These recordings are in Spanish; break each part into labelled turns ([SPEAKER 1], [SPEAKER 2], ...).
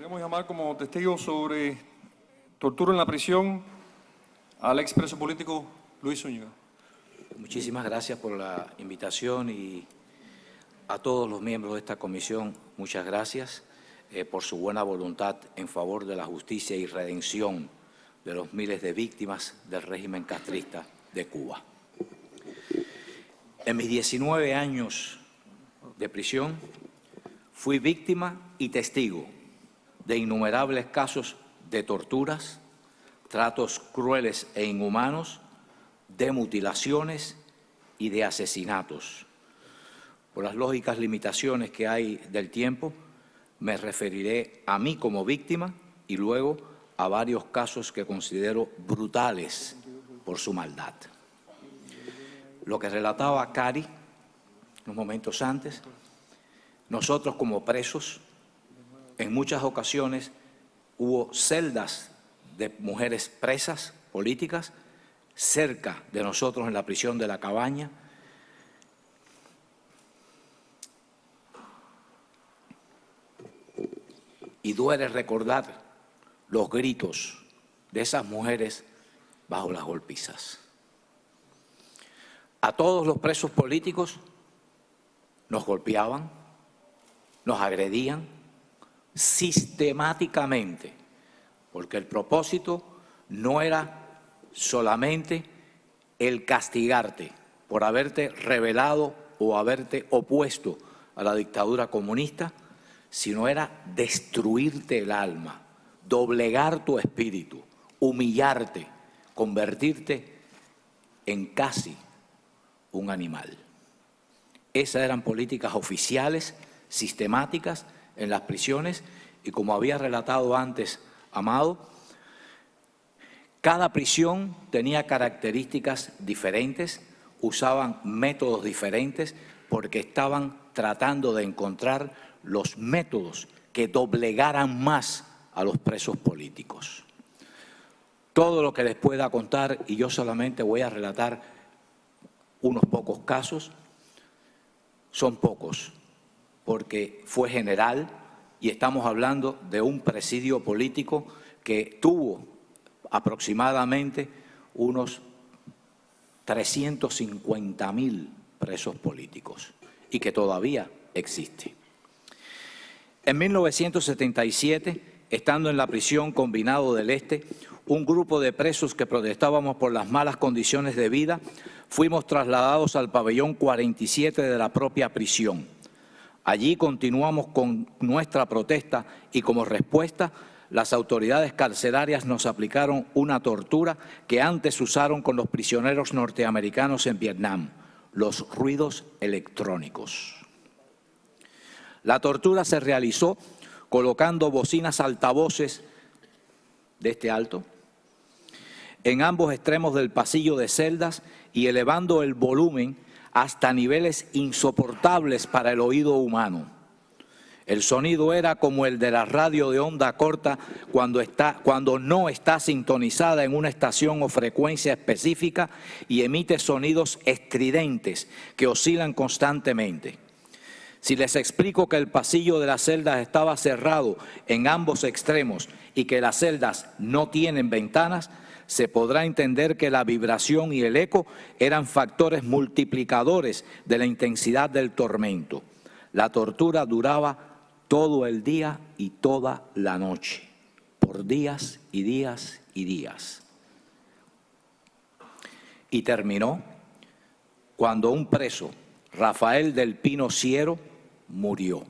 [SPEAKER 1] Queremos llamar como testigo sobre tortura en la prisión al expreso político Luis Zúñiga.
[SPEAKER 2] Muchísimas gracias por la invitación y a todos los miembros de esta comisión, muchas gracias por su buena voluntad en favor de la justicia y redención de los miles de víctimas del régimen castrista de Cuba. En mis 19 años de prisión fui víctima y testigo de innumerables casos de torturas, tratos crueles e inhumanos, de mutilaciones y de asesinatos. Por las lógicas limitaciones que hay del tiempo, me referiré a mí como víctima y luego a varios casos que considero brutales por su maldad. Lo que relataba Cari unos momentos antes, nosotros como presos, en muchas ocasiones hubo celdas de mujeres presas políticas cerca de nosotros en la prisión de La Cabaña. Y duele recordar los gritos de esas mujeres bajo las golpizas. A todos los presos políticos nos golpeaban, nos agredían sistemáticamente, porque el propósito no era solamente el castigarte por haberte rebelado o haberte opuesto a la dictadura comunista, sino era destruirte el alma, doblegar tu espíritu, humillarte, convertirte en casi un animal. Esas eran políticas oficiales, sistemáticas en las prisiones y, como había relatado antes Amado, cada prisión tenía características diferentes, usaban métodos diferentes porque estaban tratando de encontrar los métodos que doblegaran más a los presos políticos. Todo lo que les pueda contar, y yo solamente voy a relatar unos pocos casos, son pocos, porque fue general y estamos hablando de un presidio político que tuvo aproximadamente unos 350.000 presos políticos y que todavía existe. En 1977, estando en la prisión Combinado del Este, un grupo de presos que protestábamos por las malas condiciones de vida, fuimos trasladados al pabellón 47 de la propia prisión. Allí continuamos con nuestra protesta y como respuesta, las autoridades carcelarias nos aplicaron una tortura que antes usaron con los prisioneros norteamericanos en Vietnam, los ruidos electrónicos. La tortura se realizó colocando bocinas altavoces de este alto en ambos extremos del pasillo de celdas y elevando el volumen hasta niveles insoportables para el oído humano. El sonido era como el de la radio de onda corta cuando no está sintonizada en una estación o frecuencia específica y emite sonidos estridentes que oscilan constantemente. Si les explico que el pasillo de las celdas estaba cerrado en ambos extremos y que las celdas no tienen ventanas, se podrá entender que la vibración y el eco eran factores multiplicadores de la intensidad del tormento. La tortura duraba todo el día y toda la noche, por días y días y días. Y terminó cuando un preso, Rafael del Pino Ciero, murió.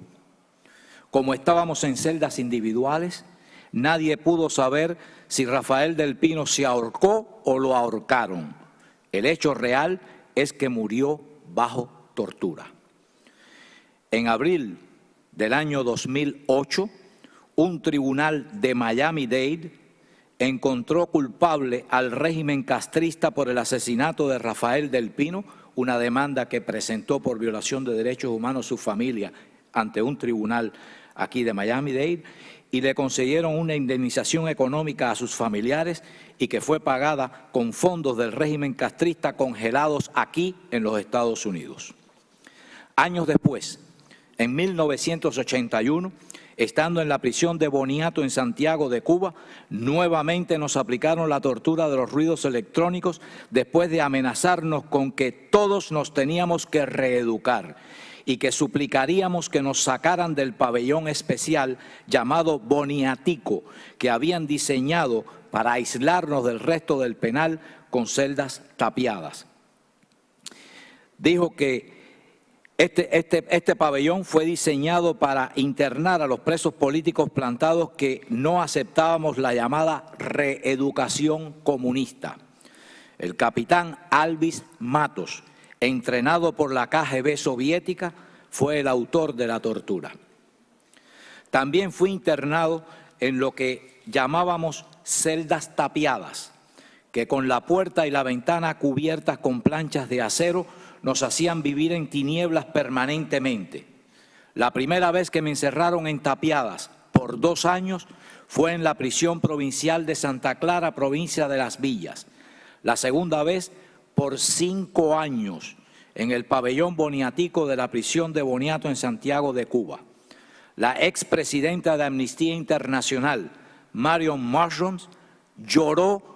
[SPEAKER 2] Como estábamos en celdas individuales, nadie pudo saber si Rafael del Pino se ahorcó o lo ahorcaron. El hecho real es que murió bajo tortura. En abril del año 2008, un tribunal de Miami-Dade encontró culpable al régimen castrista por el asesinato de Rafael del Pino, una demanda que presentó por violación de derechos humanos su familia ante un tribunal aquí de Miami-Dade, y le concedieron una indemnización económica a sus familiares y que fue pagada con fondos del régimen castrista congelados aquí en los Estados Unidos. Años después, En 1981, estando en la prisión de Boniato en Santiago de Cuba, nuevamente nos aplicaron la tortura de los ruidos electrónicos después de amenazarnos con que todos nos teníamos que reeducar y que suplicaríamos que nos sacaran del pabellón especial llamado Boniatico, que habían diseñado para aislarnos del resto del penal con celdas tapiadas. Dijo que este pabellón fue diseñado para internar a los presos políticos plantados que no aceptábamos la llamada reeducación comunista. El capitán Alvis Matos, entrenado por la KGB soviética, fue el autor de la tortura. También fui internado en lo que llamábamos celdas tapiadas, que con la puerta y la ventana cubiertas con planchas de acero nos hacían vivir en tinieblas permanentemente. La primera vez que me encerraron en tapiadas por 2 años fue en la prisión provincial de Santa Clara, provincia de Las Villas. La segunda vez por 5 años en el pabellón boniatico de la prisión de Boniato en Santiago de Cuba. La expresidenta de Amnistía Internacional, Marion Mushrooms, lloró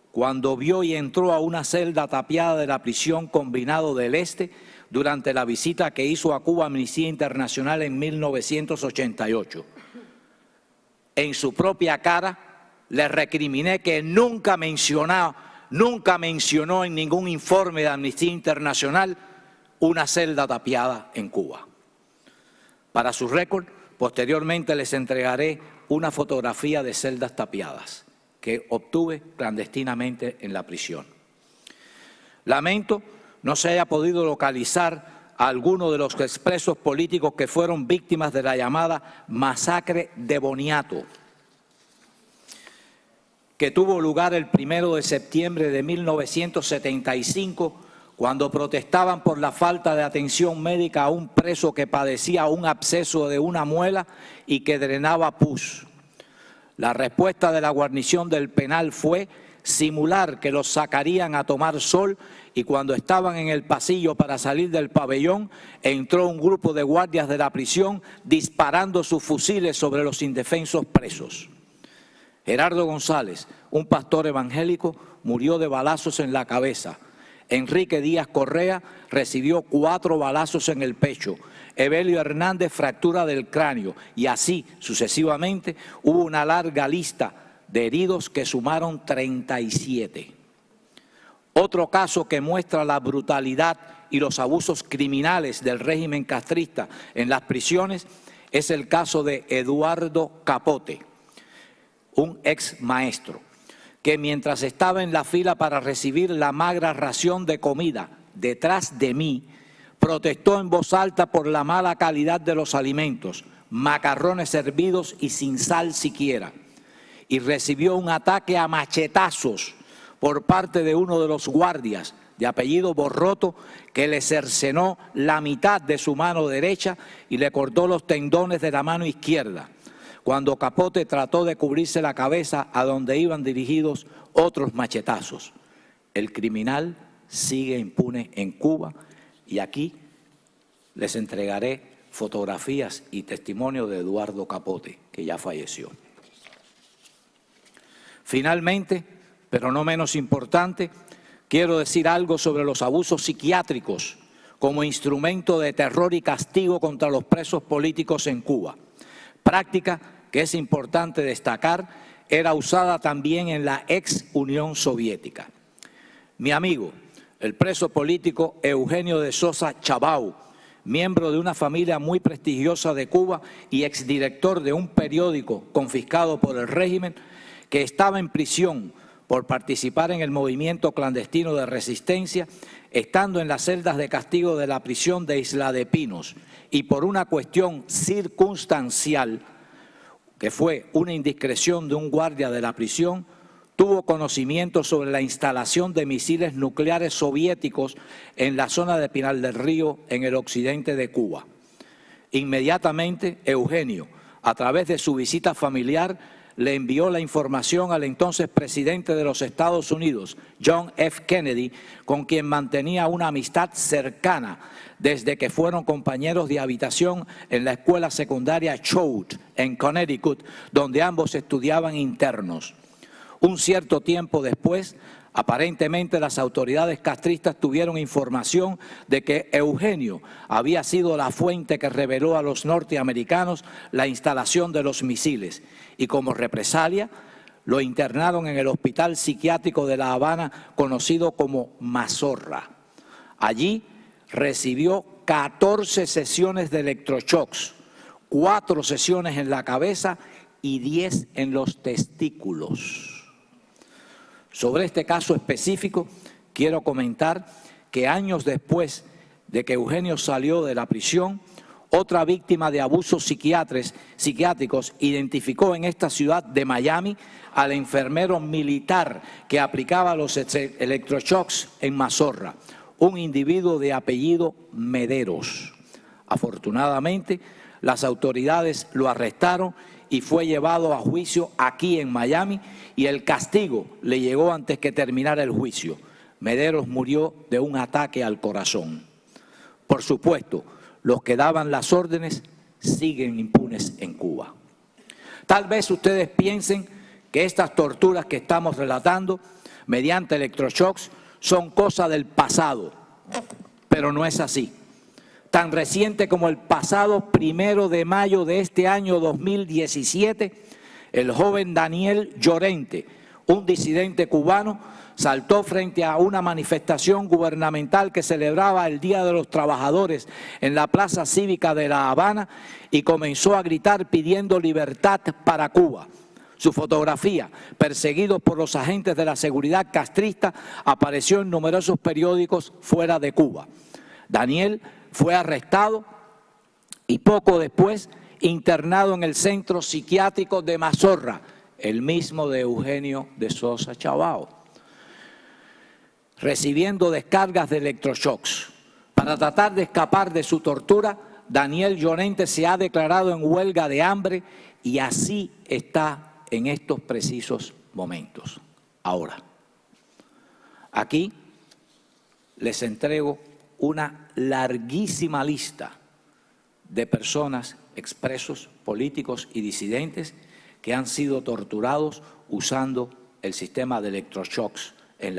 [SPEAKER 2] cuando vio y entró a una celda tapiada de la prisión Combinado del Este durante la visita que hizo a Cuba Amnistía Internacional en 1988. En su propia cara le recriminé que nunca mencionó en ningún informe de Amnistía Internacional una celda tapiada en Cuba. Para su récord, posteriormente les entregaré una fotografía de celdas tapiadas que obtuve clandestinamente en la prisión. Lamento no se haya podido localizar a alguno de los expresos políticos que fueron víctimas de la llamada masacre de Boniato, que tuvo lugar el 1 de septiembre de 1975, cuando protestaban por la falta de atención médica a un preso que padecía un absceso de una muela y que drenaba pus. La respuesta de la guarnición del penal fue simular que los sacarían a tomar sol, y cuando estaban en el pasillo para salir del pabellón, entró un grupo de guardias de la prisión disparando sus fusiles sobre los indefensos presos. Gerardo González, un pastor evangélico, murió de balazos en la cabeza. Enrique Díaz Correa recibió 4 balazos en el pecho. Evelio Hernández, fractura del cráneo, y así sucesivamente. Hubo una larga lista de heridos que sumaron 37. Otro caso que muestra la brutalidad y los abusos criminales del régimen castrista en las prisiones es el caso de Eduardo Capote, un ex maestro, que mientras estaba en la fila para recibir la magra ración de comida detrás de mí, protestó en voz alta por la mala calidad de los alimentos, macarrones hervidos y sin sal siquiera, y recibió un ataque a machetazos por parte de uno de los guardias, de apellido Borroto, que le cercenó la mitad de su mano derecha y le cortó los tendones de la mano izquierda, cuando Capote trató de cubrirse la cabeza a donde iban dirigidos otros machetazos. El criminal sigue impune en Cuba, y aquí les entregaré fotografías y testimonio de Eduardo Capote, que ya falleció. Finalmente, pero no menos importante, quiero decir algo sobre los abusos psiquiátricos como instrumento de terror y castigo contra los presos políticos en Cuba. Práctica que es importante destacar, era usada también en la ex Unión Soviética. Mi amigo, el preso político Eugenio de Sosa Chabau, miembro de una familia muy prestigiosa de Cuba y exdirector de un periódico confiscado por el régimen, que estaba en prisión por participar en el movimiento clandestino de resistencia, estando en las celdas de castigo de la prisión de Isla de Pinos, y por una cuestión circunstancial, que fue una indiscreción de un guardia de la prisión, tuvo conocimiento sobre la instalación de misiles nucleares soviéticos en la zona de Pinar del Río, en el occidente de Cuba. Inmediatamente, Eugenio, a través de su visita familiar, le envió la información al entonces presidente de los Estados Unidos, John F. Kennedy, con quien mantenía una amistad cercana desde que fueron compañeros de habitación en la escuela secundaria Choate, en Connecticut, donde ambos estudiaban internos. Un cierto tiempo después, aparentemente las autoridades castristas tuvieron información de que Eugenio había sido la fuente que reveló a los norteamericanos la instalación de los misiles y como represalia lo internaron en el hospital psiquiátrico de La Habana conocido como Mazorra. Allí recibió 14 sesiones de electroshocks, 4 sesiones en la cabeza y 10 en los testículos. Sobre este caso específico, quiero comentar que años después de que Eugenio salió de la prisión, otra víctima de abusos psiquiátricos identificó en esta ciudad de Miami al enfermero militar que aplicaba los electroshocks en Mazorra, un individuo de apellido Mederos. Afortunadamente, las autoridades lo arrestaron y fue llevado a juicio aquí en Miami y el castigo le llegó antes que terminara el juicio. Mederos murió de un ataque al corazón. Por supuesto, los que daban las órdenes siguen impunes en Cuba. Tal vez ustedes piensen que estas torturas que estamos relatando mediante electroshocks son cosa del pasado, pero no es así. Tan reciente como el pasado 1 de mayo de este año 2017, el joven Daniel Llorente, un disidente cubano, saltó frente a una manifestación gubernamental que celebraba el Día de los Trabajadores en la Plaza Cívica de La Habana y comenzó a gritar pidiendo libertad para Cuba. Su fotografía, perseguido por los agentes de la seguridad castrista, apareció en numerosos periódicos fuera de Cuba. Daniel fue arrestado y poco después internado en el centro psiquiátrico de Mazorra, el mismo de Eugenio de Sosa Chavao, recibiendo descargas de electroshocks. Para tratar de escapar de su tortura, Daniel Llorente se ha declarado en huelga de hambre y así está en estos precisos momentos. Ahora, aquí les entrego una larguísima lista de personas, expresos, políticos y disidentes que han sido torturados usando el sistema de electroshocks en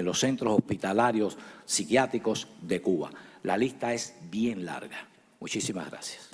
[SPEAKER 2] los centros hospitalarios psiquiátricos de Cuba. La lista es bien larga. Muchísimas gracias.